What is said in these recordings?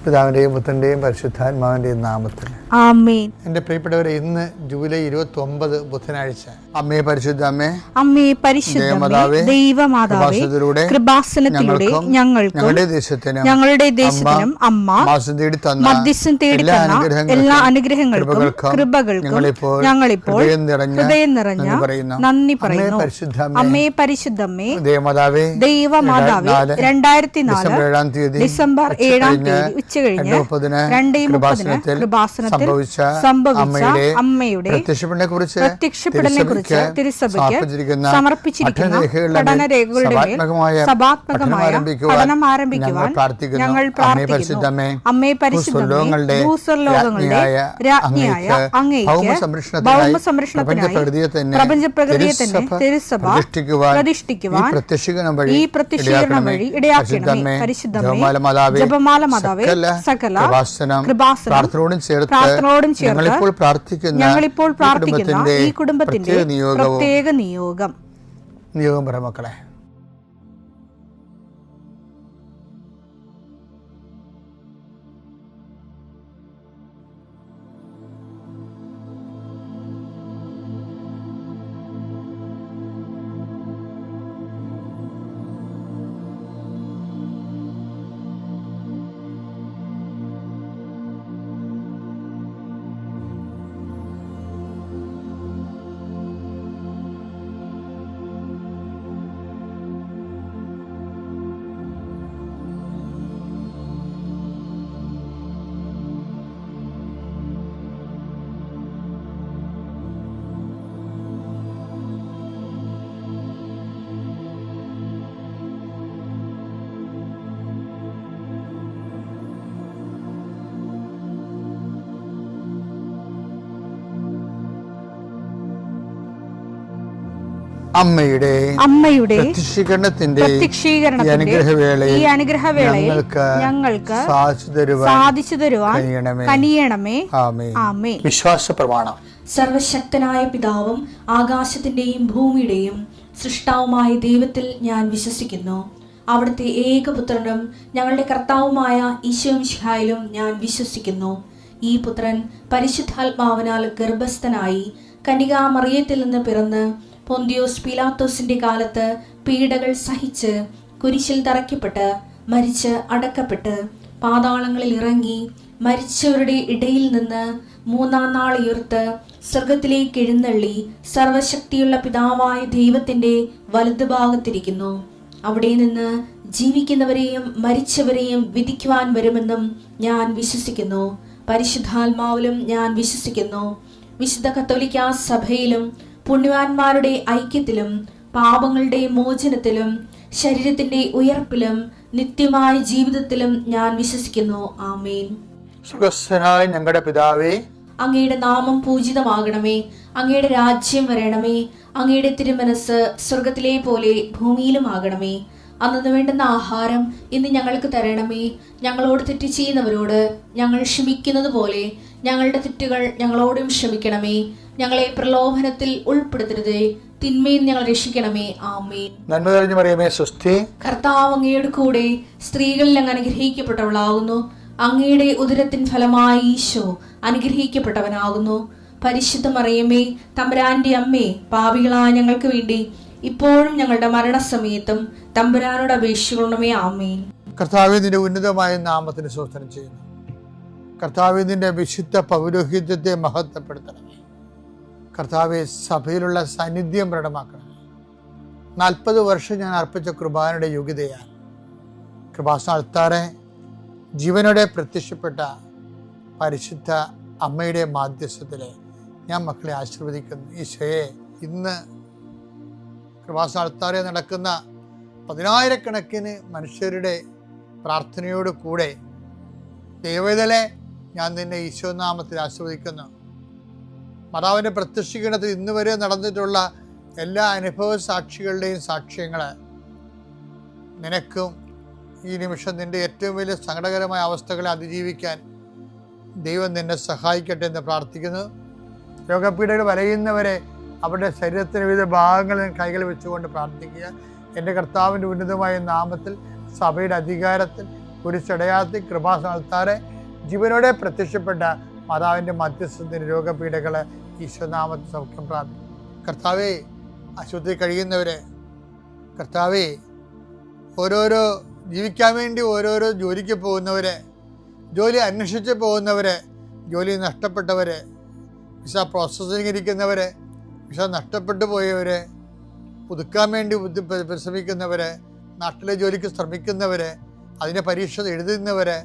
പിതാവിൻ്റെയും പുത്രൻ്റെയും പരിശുദ്ധാത്മാവിൻ്റെയും നാമത്തിൽ ആമേൻ. എൻ്റെ പ്രിയപ്പെട്ടവരെ, ഇന്ന് ജൂലൈ 29 ബുധനാഴ്ച. അമ്മേ പരിശുദ്ധ അമ്മേ, അമ്മേ പരിശുദ്ധമേ, ദൈവമാതാവേ, കൃപാസനത്തിലൂടെ ഞങ്ങൾക്കും ഞങ്ങളുടെ ദേശത്തിനും അമ്മ മധ്യസ്ഥം തേടി തന്ന എല്ലാ അനുഗ്രഹങ്ങൾക്കും കൃപകൾക്കും ഞങ്ങളിപ്പോൾ ഹൃദയം നിറഞ്ഞ നന്ദി പറയുന്നു. അമ്മേ പരിശുദ്ധമേ, ദൈവമാതാവേ, 2004 ഡിസംബർ 7 ഉച്ചകഴിഞ്ഞ് 2:30 കൃപാസനത്തിൽ സംഭവിച്ച അമ്മയുടെ പ്രത്യക്ഷപ്പെടലിനെ കുറിച്ച് തിരുസഭയ്ക്ക് സമർപ്പിച്ചിരിക്കുന്ന പഠനരേഖകളുടെ മേൽ സഭാത്മകമായ പഠനം ആരംഭിക്കുവാൻ ഞങ്ങൾ പ്രാർത്ഥിക്കുന്നു. അമ്മേ പരിശുദ്ധമേ, ഭൂസ്വർലോകങ്ങളുടെ രാജ്ഞിയായ അങ്ങേയ്ക്ക് ഭൗമസംരക്ഷണത്തിനായി പ്രപഞ്ചപ്രകൃതിയെ തന്നെ തിരുസഭ പ്രതിഷ്ഠിക്കുവാൻ ഈ പ്രത്യക്ഷീകരണം വഴി ഇടയാക്കണമേ. പരിശുദ്ധമേ, ജപമാല മാതാവേ, സകല കൃപാസനം പ്രാർത്ഥനയോടും ചേർത്ത് ഞങ്ങളിപ്പോൾ പ്രാർത്ഥിക്കുന്ന ഈ കുടുംബത്തിന്റെ പ്രത്യേക നിയോഗം പറ മക്കളെ. അമ്മയുടെ പ്രത്യക്ഷീകരണത്തിന്റെ ഈ അനുഗ്രഹവേളയിൽ ഞങ്ങൾക്ക് സാധിച്ചു തരുവാൻ കനിയണമേ. ആമേൻ. വിശ്വാസ പ്രമാണം. സർവശക്തനായ പിതാവും ആകാശത്തിന്റെയും ഭൂമിയുടെയും സൃഷ്ടാവുമായ ദൈവത്തിൽ ഞാൻ വിശ്വസിക്കുന്നു. അവിടുത്തെ ഏകപുത്രനും ഞങ്ങളുടെ കർത്താവുമായ ഈശോമിശിഹായിലും ഞാൻ വിശ്വസിക്കുന്നു. ഈ പുത്രൻ പരിശുദ്ധാത്മാവിനാൽ ഗർഭസ്ഥനായി കന്യകാമറിയത്തിൽ നിന്ന് പിറന്ന് പൊന്തിയോസ് പീലാത്തോസിന്റെ കാലത്ത് പീഡകൾ സഹിച്ച് കുരിശിൽ തറയ്ക്കപ്പെട്ട് മരിച്ച് അടക്കപ്പെട്ട് പാതാളങ്ങളിൽ ഇറങ്ങി മരിച്ചവരുടെ ഇടയിൽ നിന്ന് 3-ാം നാൾ ഉയർത്ത് സ്വർഗത്തിലേക്ക് എഴുന്നള്ളി സർവശക്തിയുള്ള പിതാവായ ദൈവത്തിന്റെ വലതുഭാഗത്തിരിക്കുന്നു. അവിടെ നിന്ന് ജീവിക്കുന്നവരെയും മരിച്ചവരെയും വിധിക്കുവാൻ വരുമെന്നും ഞാൻ വിശ്വസിക്കുന്നു. പരിശുദ്ധാത്മാവിലും ഞാൻ വിശ്വസിക്കുന്നു. വിശുദ്ധ കത്തോലിക്കാ സഭയിലും പുണ്യവാന്മാരുടെ ഐക്യത്തിലും പാപങ്ങളുടെ മോചനത്തിലും ശരീരത്തിന്റെ ഉയർപ്പിലും നിത്യമായ ജീവിതത്തിലും ഞാൻ വിശ്വസിക്കുന്നു. ആമേൻ. സ്വർഗ്ഗസ്ഥനായ ഞങ്ങളുടെ പിതാവേ, അങ്ങയുടെ നാമം പൂജിതമാകണമേ. അങ്ങയുടെ രാജ്യം വരണമേ. അങ്ങയുടെ തിരുമനസ് സ്വർഗത്തിലെ പോലെ ഭൂമിയിലും ആകണമേ. അന്നു വേണ്ടുന്ന ആഹാരം ഇന്ന് ഞങ്ങൾക്ക് തരണമേ. ഞങ്ങളോട് തെറ്റ് ചെയ്യുന്നവരോട് ഞങ്ങൾ ക്ഷമിക്കുന്നത് പോലെ ഞങ്ങളുടെ തെറ്റുകൾ ഞങ്ങളോടും ക്ഷമിക്കണമേ. ഞങ്ങളെ പ്രലോഭനത്തിൽ ഉൾപ്പെടുത്തരുതേ, തിന്മയിൽ ഞങ്ങൾ രക്ഷിക്കണമേ. ആമേൻ. നന്മ നിറഞ്ഞ മറിയമേ, സ്വസ്തി. കർത്താവ് അങ്ങയുടെ കൂടെ സ്ത്രീകളിൽ അങ്ങ് അനുഗ്രഹിക്കപ്പെട്ടവളാകുന്നു. അങ്ങയുടെ ഉദരത്തിൻ ഫലമായി ഈശോ അനുഗ്രഹിക്കപ്പെട്ടവനാകുന്നു. പരിശുദ്ധ മറിയമേ, തമ്പുരാന്റെ അമ്മേ, പാപികളായ ഞങ്ങൾക്ക് വേണ്ടി ഇപ്പോഴും ഞങ്ങളുടെ മരണസമയത്തും തമ്പുരാനോട് അപേക്ഷിക്കണമേ. ആമേൻ. കർത്താവേ, നിന്റെ ഉന്നതമായ നാമത്തിന് സ്തോത്രം ചെയ്യുന്നു. കർത്താവേ, നിന്റെ വിശുദ്ധ പൗരോഹിത്യത്തെ മഹത്വപ്പെടുത്തണമേ. കർത്താവെ, സഭയിലുള്ള സാന്നിധ്യം പ്രകടമാക്കണമേ. 40 വർഷം ഞാൻ അർപ്പിച്ച കൃപാനയുടെ യോഗ്യതയാണ്. കൃപാസനത്താറെ ജീവനോടെ പ്രത്യക്ഷപ്പെട്ട പരിശുദ്ധ അമ്മയുടെ മാധ്യസ്ഥത്തിലെ ഞാൻ മക്കളെ ആശീർവദിക്കുന്നു. ഈശോയെ, ഇന്ന് കൃപാസനത്താറെ നടക്കുന്ന 10,000-കണക്കിന് മനുഷ്യരുടെ പ്രാർത്ഥനയോട് കൂടെ ദൈവവേദലെ ഞാൻ നിന്നെ ഈശോനാമത്തിൽ ആശീർവദിക്കുന്നു. മാതാവിൻ്റെ പ്രത്യക്ഷീകരണത്തിൽ ഇന്ന് വരെ നടന്നിട്ടുള്ള എല്ലാ അനുഭവ സാക്ഷികളുടെയും സാക്ഷ്യങ്ങൾ നിനക്കും ഈ നിമിഷം നിൻ്റെ ഏറ്റവും വലിയ സങ്കടകരമായ അവസ്ഥകളെ അതിജീവിക്കാൻ ദൈവം നിന്നെ സഹായിക്കട്ടെ എന്ന് പ്രാർത്ഥിക്കുന്നു. രോഗപീഠകൾ വലയുന്നവരെ അവരുടെ ശരീരത്തിന് വിവിധ ഭാഗങ്ങളിൽ കൈകൾ വെച്ചുകൊണ്ട് പ്രാർത്ഥിക്കുക. എൻ്റെ കർത്താവിൻ്റെ ഉന്നതമായ നാമത്തിൽ സഭയുടെ അധികാരത്തിൽ കുരിശടയാളത്തിൽ കൃപാസനത്താറെ ജീവനോടെ പ്രത്യക്ഷപ്പെട്ട മാതാവിൻ്റെ മധ്യസ്ഥത്തിന് രോഗപീഠകളെ ഈശ്വരനാമത്തിൽ സൗഖ്യം പ്രാപിക്കും. കർത്താവേ, ആശുപത്രി കഴിയുന്നവരെ, കർത്താവേ, ഓരോരോ ജീവിക്കാൻ വേണ്ടി ഓരോരോ ജോലിക്ക് പോകുന്നവരെ, ജോലി അന്വേഷിച്ച് പോകുന്നവരെ, ജോലി നഷ്ടപ്പെട്ടവരെ, വിസ പ്രോസസ്സിംഗ് ഇരിക്കുന്നവരെ, വിസ നഷ്ടപ്പെട്ടു പോയവരെ, പുതുക്കാൻ വേണ്ടി പരിശ്രമിക്കുന്നവരെ, നാട്ടിലെ ജോലിക്ക് ശ്രമിക്കുന്നവരെ, അതിൻ്റെ പരീക്ഷ എഴുതുന്നവരെ,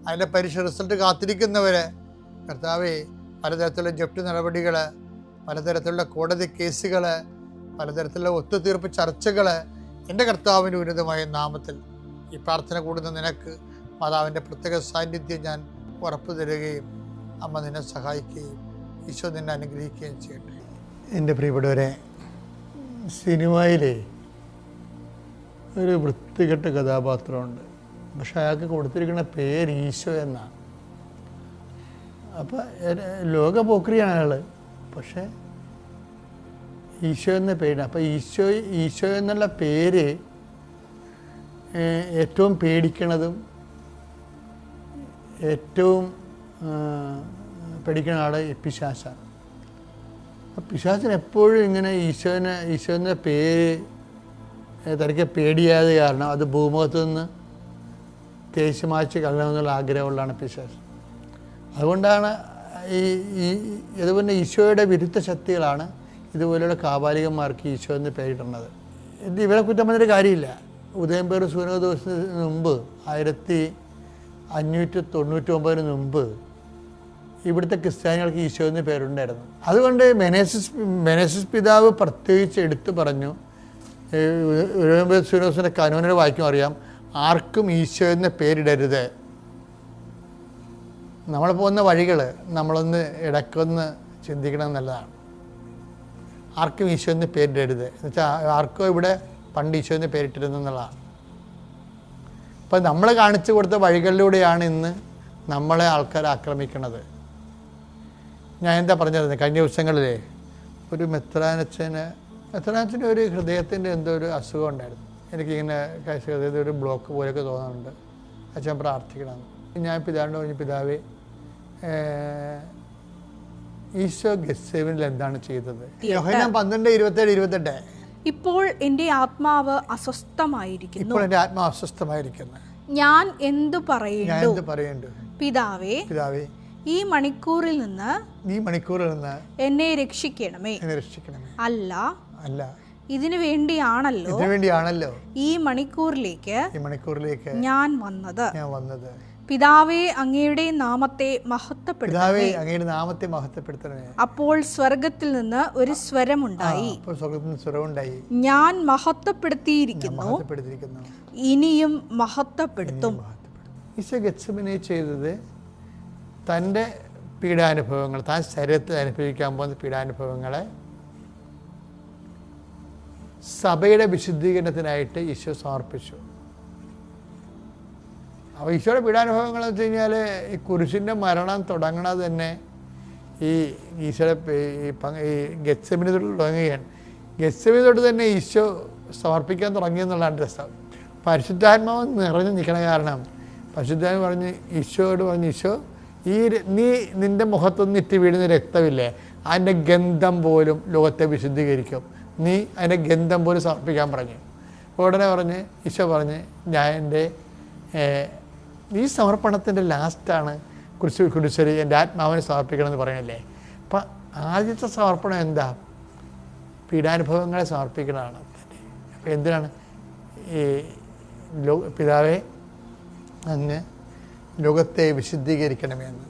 അതിൻ്റെ പരീക്ഷ റിസൾട്ട് കാത്തിരിക്കുന്നവരെ, കർത്താവേ, പലതരത്തിലുള്ള ജപ്തി നടപടികൾ, പലതരത്തിലുള്ള കോടതി കേസുകൾ, പലതരത്തിലുള്ള ഒത്തുതീർപ്പ് ചർച്ചകൾ, എൻ്റെ കർത്താവിൻ്റെ ഉന്നതമായ നാമത്തിൽ ഈ പ്രാർത്ഥന കൂടുന്ന നിനക്ക് മാതാവിൻ്റെ പ്രത്യേക സാന്നിധ്യം ഞാൻ ഉറപ്പു തരികയും അമ്മ നിന്നെ സഹായിക്കുകയും ഈശോ നിന്നെ അനുഗ്രഹിക്കുകയും ചെയ്യട്ടെ. എൻ്റെ പ്രിയപ്പെട്ടവരെ, സിനിമയിലെ ഒരു വൃത്തികെട്ട കഥാപാത്രമുണ്ട്. പക്ഷെ അയാൾക്ക് കൊടുത്തിരിക്കുന്ന പേര് ഈശോ എന്നാണ്. അപ്പം ലോകപോക്രിയാണ് അയാൾ, പക്ഷേ ഈശോ എന്ന പേര്. അപ്പം ഈശോ എന്നുള്ള പേര് ഏറ്റവും പേടിക്കണതും ഏറ്റവും പേടിക്കുന്ന ആൾ പിശാചാണ്. പിശാചിന് എപ്പോഴും ഇങ്ങനെ ഈശോ എന്ന പേര് തനിക്ക് പേടിയാതെ കാരണം അത് ഭൂമുഖത്തു നിന്ന് തേച്ച് മാച്ച് കളയണമെന്നുള്ള ആഗ്രഹമുള്ളതാണ് പിശാച്. അതുകൊണ്ടാണ് ഇതുപോലെ ഈശോയുടെ വിരുദ്ധ ശക്തികളാണ് ഇതുപോലെയുള്ള കാപാലികന്മാർക്ക് ഈശോ എന്ന് പേരിടുന്നത്. ഇവരെ കുറ്റം പറഞ്ഞൊരു കാര്യമില്ല. ഉദയംപേർ സൂര്യ ദിവസത്തിന് മുമ്പ് 1599 മുമ്പ് ഇവിടുത്തെ ക്രിസ്ത്യാനികൾക്ക് ഈശോ എന്ന് പേരുണ്ടായിരുന്നു. അതുകൊണ്ട് മെനേസിസ് പിതാവ് പ്രത്യേകിച്ച് എടുത്തു പറഞ്ഞു, ഉദയംപേർ സൂര്യ കാനൂനിനെ വായിക്കും അറിയാം, ആർക്കും ഈശോ എന്ന പേരിടരുത്. നമ്മൾ പോകുന്ന വഴികൾ നമ്മളൊന്ന് ഇടയ്ക്കൊന്ന് ചിന്തിക്കണം എന്നുള്ളതാണ്. ആർക്കും ഈശോ എന്ന് പേരിടരുത് എന്ന് വെച്ചാൽ ആർക്കോ ഇവിടെ പണ്ട് ഈശോ എന്ന് പേരിട്ടിരുന്നു എന്നുള്ളതാണ്. അപ്പം നമ്മൾ കാണിച്ചു കൊടുത്ത വഴികളിലൂടെയാണ് ഇന്ന് നമ്മളെ ആൾക്കാർ ആക്രമിക്കുന്നത്. ഞാൻ എന്താ പറഞ്ഞിരുന്നത്, കഴിഞ്ഞ ദിവസങ്ങളിലെ ഒരു മെത്രാനച്ഛന് ഒരു ഹൃദയത്തിൻ്റെ എന്തോ ഒരു അസുഖം ഉണ്ടായിരുന്നു. എനിക്കിങ്ങനെ ഹൃദയത്തിൽ ഒരു ബ്ലോക്ക് പോലെയൊക്കെ തോന്നുന്നുണ്ട്, അച്ഛൻ പ്രാർത്ഥിക്കണം. ഞാൻ പിതാവിനോട് പറഞ്ഞു, പിതാവേ, ഈശോ ഗെത്സേമനിൽ എന്താണ് ചെയ്തത്? യോഹന്നാൻ 12:27-28. ഇപ്പോൾ എൻ്റെ ആത്മാവ് അസ്വസ്ഥമായിരിക്കുന്നു. ഞാൻ എന്തു പറയേണ്ടു? പിതാവേ, ഈ മണിക്കൂറിൽ നിന്ന് എന്നെ രക്ഷിക്കണമേ. അല്ല, ഇതിനു വേണ്ടിയാണല്ലോ ഈ മണിക്കൂറിലേക്ക് ഞാൻ വന്നത്. പിതാവേ, അങ്ങയുടെ നാമത്തെ മഹത്വപ്പെടുത്തണമേ. അപ്പോൾ സ്വർഗത്തിൽ നിന്ന് ഒരു സ്വരമുണ്ടായി, ഞാൻ മഹത്വപ്പെടുത്തിയിരിക്കുന്നു, ഇനിയും മഹത്വപ്പെടുത്തും. ഈശോ ഗെത്സമനെ ചെയ്തത് തൻ്റെ പീഡാനുഭവങ്ങൾ, താൻ ശരീരത്തിൽ അനുഭവിക്കാൻ പോകുന്ന പീഡാനുഭവങ്ങളെ സഭയുടെ വിശുദ്ധീകരണത്തിനായിട്ട് ഈശോ സമർപ്പിച്ചു. അപ്പോൾ ഈശോയുടെ പീഡാനുഭവങ്ങൾ എന്ന് വെച്ച് കഴിഞ്ഞാൽ ഈ കുരിശിൻ്റെ മരണം തുടങ്ങണത് തന്നെ ഈ ഈശോയുടെ ഈ ഗെത്സമനി തൊട്ട് തുടങ്ങുകയാണ്. ഗെത്സമനി തൊട്ട് തന്നെ ഈശോ സമർപ്പിക്കാൻ തുടങ്ങിയെന്നുള്ളതാണ് രസം. പരിശുദ്ധാത്മാവ് നിറഞ്ഞു നിൽക്കണ കാരണം പരിശുദ്ധാത്മാവ് പറഞ്ഞ് ഈശോയോട് പറഞ്ഞു, ഈശോ, നിൻ്റെ മുഖത്തൊന്നും ഇറ്റ് വീഴുന്ന രക്തമില്ലേ, അതിൻ്റെ ഗന്ധം പോലും ലോകത്തെ വിശുദ്ധീകരിക്കും, നീ അതിൻ്റെ ഗന്ധം പോലും സമർപ്പിക്കാൻ പറഞ്ഞു. ഉടനെ പറഞ്ഞ് ഈശോ പറഞ്ഞ്, ഞാൻ എൻ്റെ ഈ സമർപ്പണത്തിൻ്റെ ലാസ്റ്റാണ് കുരിശിൽ എൻ്റെ ആത്മാവിനെ സമർപ്പിക്കണമെന്ന് പറയണല്ലേ. അപ്പം ആദ്യത്തെ സമർപ്പണം എന്താ? പീഡാനുഭവങ്ങളെ സമർപ്പിക്കണതാണ്. അപ്പം എന്തിനാണ്? ഈ പിതാവേ, അങ്ങ് ലോകത്തെ വിശുദ്ധീകരിക്കണമെന്ന്,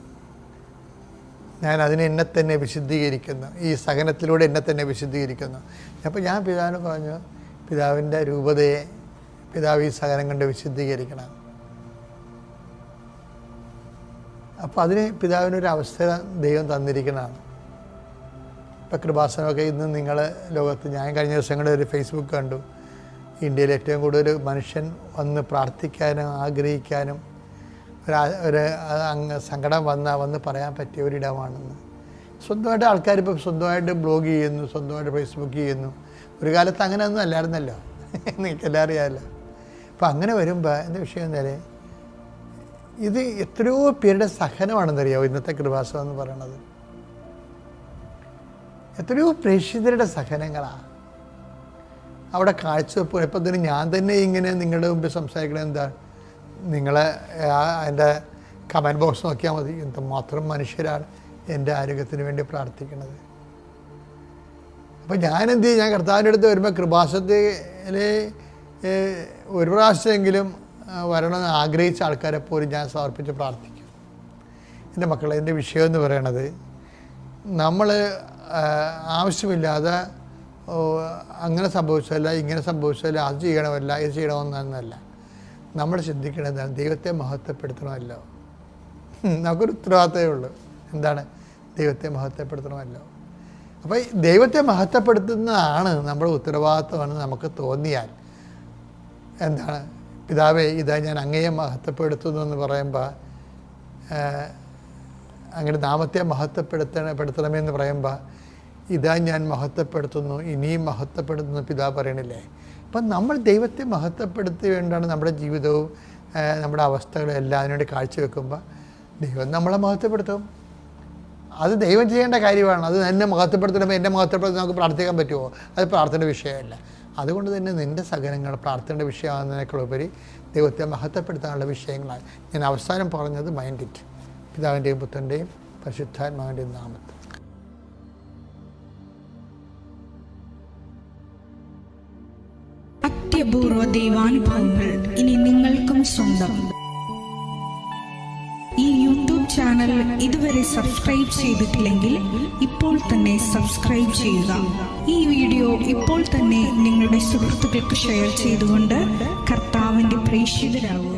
ഞാൻ എന്നെ തന്നെ വിശുദ്ധീകരിക്കുന്നു, ഈ സഹനത്തിലൂടെ എന്നെ തന്നെ വിശുദ്ധീകരിക്കുന്നു. അപ്പോൾ ഞാൻ പിതാവിന് പറഞ്ഞു, പിതാവിൻ്റെ രൂപതയെ പിതാവ് ഈ സഹനം കൊണ്ട് വിശുദ്ധീകരിക്കണം. അപ്പോൾ അതിന് പിതാവിനൊരു അവസ്ഥ ദൈവം തന്നിരിക്കുന്നതാണ്. ഇപ്പം കൃപാസനമൊക്കെ ഇന്ന് നിങ്ങൾ ലോകത്ത്, ഞാൻ കഴിഞ്ഞ ദിവസങ്ങളിൽ ഒരു ഫേസ്ബുക്ക് കണ്ടു, ഇന്ത്യയിൽ ഏറ്റവും കൂടുതൽ മനുഷ്യൻ വന്ന് പ്രാർത്ഥിക്കാനും ആഗ്രഹിക്കാനും ഒരു സങ്കടം വന്ന് പറയാൻ പറ്റിയ ഒരിടമാണെന്ന്. സ്വന്തമായിട്ട് ആൾക്കാരിപ്പോൾ സ്വന്തമായിട്ട് ബ്ലോഗ് ചെയ്യുന്നു, സ്വന്തമായിട്ട് ഫേസ്ബുക്ക് ചെയ്യുന്നു. ഒരു കാലത്ത് അങ്ങനെയൊന്നും അല്ലായിരുന്നല്ലോ, നിങ്ങൾക്കെല്ലാം അറിയാമല്ലോ. അപ്പം അങ്ങനെ വരുമ്പോൾ എന്താ വിഷയം എന്നാലേ, ഇത് എത്രയോ പേരുടെ സഹനമാണെന്നറിയാമോ ഇന്നത്തെ കൃപാസനം എന്ന് പറയണത്. എത്രയോ പ്രേക്ഷിതരുടെ സഹനങ്ങളാണ് അവിടെ കാഴ്ചവെപ്പ്. ഇപ്പം തന്നെ ഞാൻ തന്നെ ഇങ്ങനെ നിങ്ങളുടെ മുമ്പിൽ സംസാരിക്കണത് എന്താ, നിങ്ങളെ അതിൻ്റെ കമൻറ്റ് ബോക്സ് നോക്കിയാൽ മതി. എന്തുമാത്രം മനുഷ്യരാണ് എൻ്റെ ആരോഗ്യത്തിന് വേണ്ടി പ്രാർത്ഥിക്കുന്നത്. അപ്പം ഞാനെന്ത് ചെയ്യും, ഞാൻ കർത്താവിൻ്റെ അടുത്ത് വരുമ്പോൾ കൃപാസനത്തിൽ ഒരു പ്രാവശ്യമെങ്കിലും വരണമെന്ന് ആഗ്രഹിച്ച ആൾക്കാരെ പോലും ഞാൻ സമർപ്പിച്ച് പ്രാർത്ഥിക്കും. എൻ്റെ മക്കളെ, എൻ്റെ വിഷയം എന്ന് പറയണത് നമ്മൾ ആവശ്യമില്ലാതെ അങ്ങനെ സംഭവിച്ചല്ല, ഇങ്ങനെ സംഭവിച്ചല്ല, അത് ചെയ്യണമല്ല, ഇത് ചെയ്യണമെന്നല്ല. നമ്മൾ ചിന്തിക്കേണ്ടത് ദൈവത്തെ മഹത്വപ്പെടുത്തണമല്ലോ. നമുക്കൊരു ഉത്തരവാദിത്തമേ ഉള്ളൂ. എന്താണ്? ദൈവത്തെ മഹത്വപ്പെടുത്തണമല്ലോ. അപ്പോൾ ദൈവത്തെ മഹത്വപ്പെടുത്തുന്നതാണ് നമ്മുടെ ഉത്തരവാദിത്തമാണ് നമുക്ക് തോന്നിയാൽ. എന്താണ്? പിതാവേ, ഇതാ ഞാൻ അങ്ങയെ മഹത്വപ്പെടുത്തുന്നു എന്ന് പറയുമ്പോൾ, അങ്ങനെ നാമത്തെ മഹത്വപ്പെടുത്തണമെന്ന് പറയുമ്പോൾ, ഇതാ ഞാൻ മഹത്വപ്പെടുത്തുന്നു, ഇനിയും മഹത്വപ്പെടുത്തുന്നു പിതാവ് പറയണില്ലേ. അപ്പം നമ്മൾ ദൈവത്തെ മഹത്വപ്പെടുത്തി വേണ്ടാണ് നമ്മുടെ ജീവിതവും നമ്മുടെ അവസ്ഥകളും എല്ലാം അതിനുവേണ്ടി കാഴ്ചവെക്കുമ്പോൾ ദൈവം നമ്മളെ മഹത്വപ്പെടുത്തും. അത് ദൈവം ചെയ്യേണ്ട കാര്യമാണ്. അത് എന്നെ മഹത്വപ്പെടുത്തണമെങ്കിൽ എന്നെ മഹത്വപ്പെടുത്തി നമുക്ക് പ്രാർത്ഥിക്കാൻ പറ്റുമോ? അത് പ്രാർത്ഥനയുടെ വിഷയമല്ല. അതുകൊണ്ട് തന്നെ നിൻ്റെ സഹനങ്ങൾ പ്രാർത്ഥനയുടെ വിഷയമാകുന്നതിനേക്കാളുപരി ദൈവത്തെ മഹത്വപ്പെടുത്താനുള്ള വിഷയങ്ങളാണ്. ഞാൻ അവസാനം പറഞ്ഞത് മൈൻഡ് ഇറ്റ്. പിതാവിൻ്റെയും പുത്രൻ്റെയും പരിശുദ്ധാത്മാവിൻ്റെയും നാമത്തിൽ. അത്യപൂർവ ദൈവാനുഭവങ്ങൾ ഇനി നിങ്ങൾക്കും സ്വന്തം. ഈ യൂട്യൂബ് ചാനൽ ഇതുവരെ സബ്സ്ക്രൈബ് ചെയ്തിട്ടില്ലെങ്കിൽ ഇപ്പോൾ തന്നെ സബ്സ്ക്രൈബ് ചെയ്യുക. ഈ വീഡിയോ ഇപ്പോൾ തന്നെ നിങ്ങളുടെ സുഹൃത്തുക്കൾക്ക് ഷെയർ ചെയ്തുകൊണ്ട് കർത്താവിൻ്റെ പ്രേക്ഷിതരാകുക.